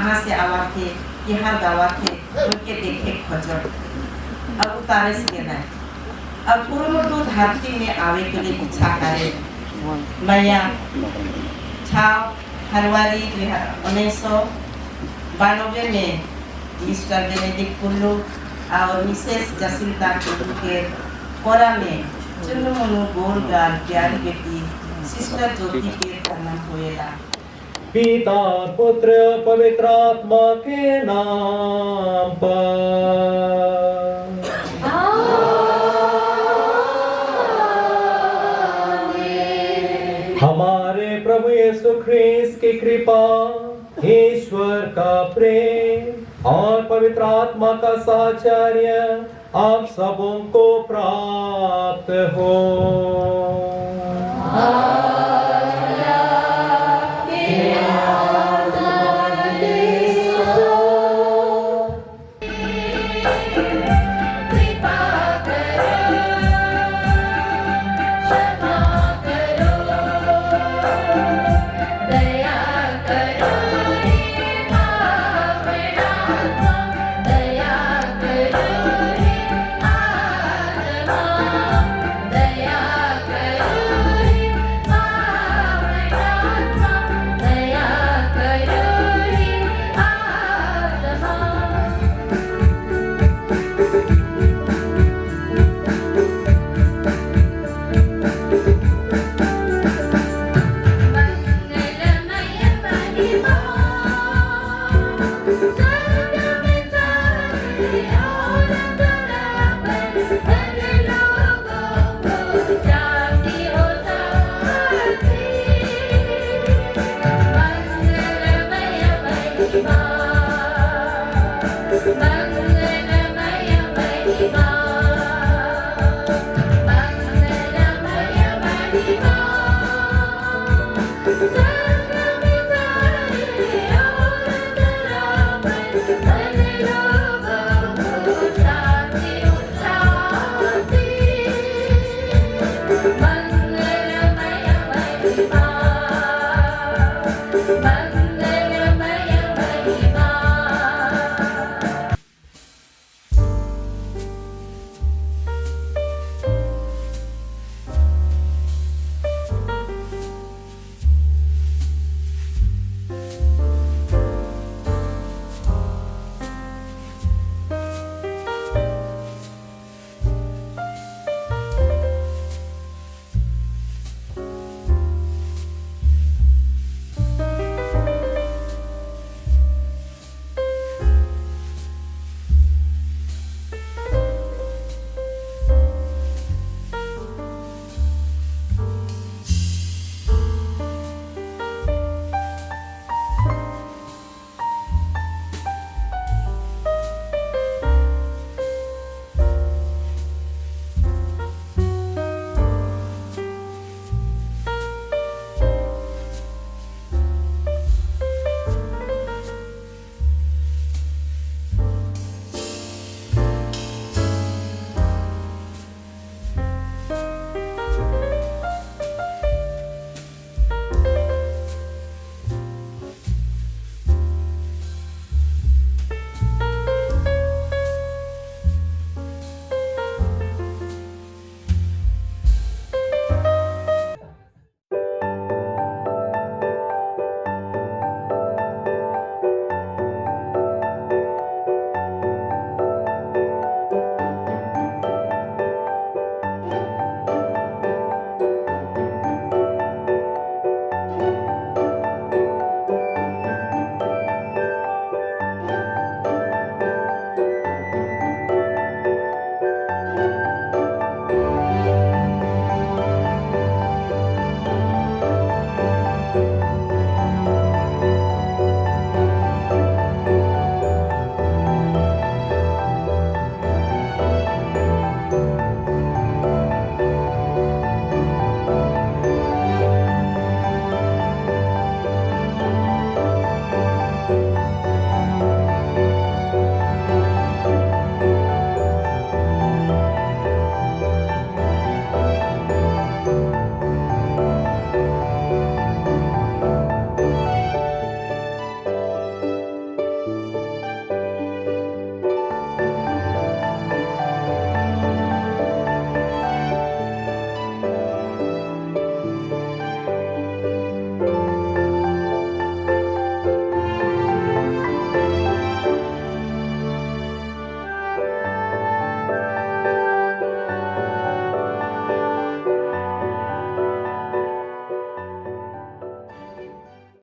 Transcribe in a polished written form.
कहाँ से आवा थे, यहाँ गावा थे, उनके देखे खोजो। अब उतारे से नहीं। अब पुरुष धरती में आवे के लिए इच्छा करे। मैया 6 फरवरी 1992 में मिस्टर बेनेडिक्ट कुल्लू और मिसेस जसिंता कुल्लू के कोरा में चुन्नू गोल गाल प्यारी बेटी सिस्टर ज्योति के जन्म हुएला। पिता पुत्र पवित्र आत्मा के नाम पर हमारे प्रभु यीशु ख्रीस्त की कृपा, ईश्वर का प्रेम और पवित्र आत्मा का साहचर्य आप सबों को प्राप्त हो। Bye.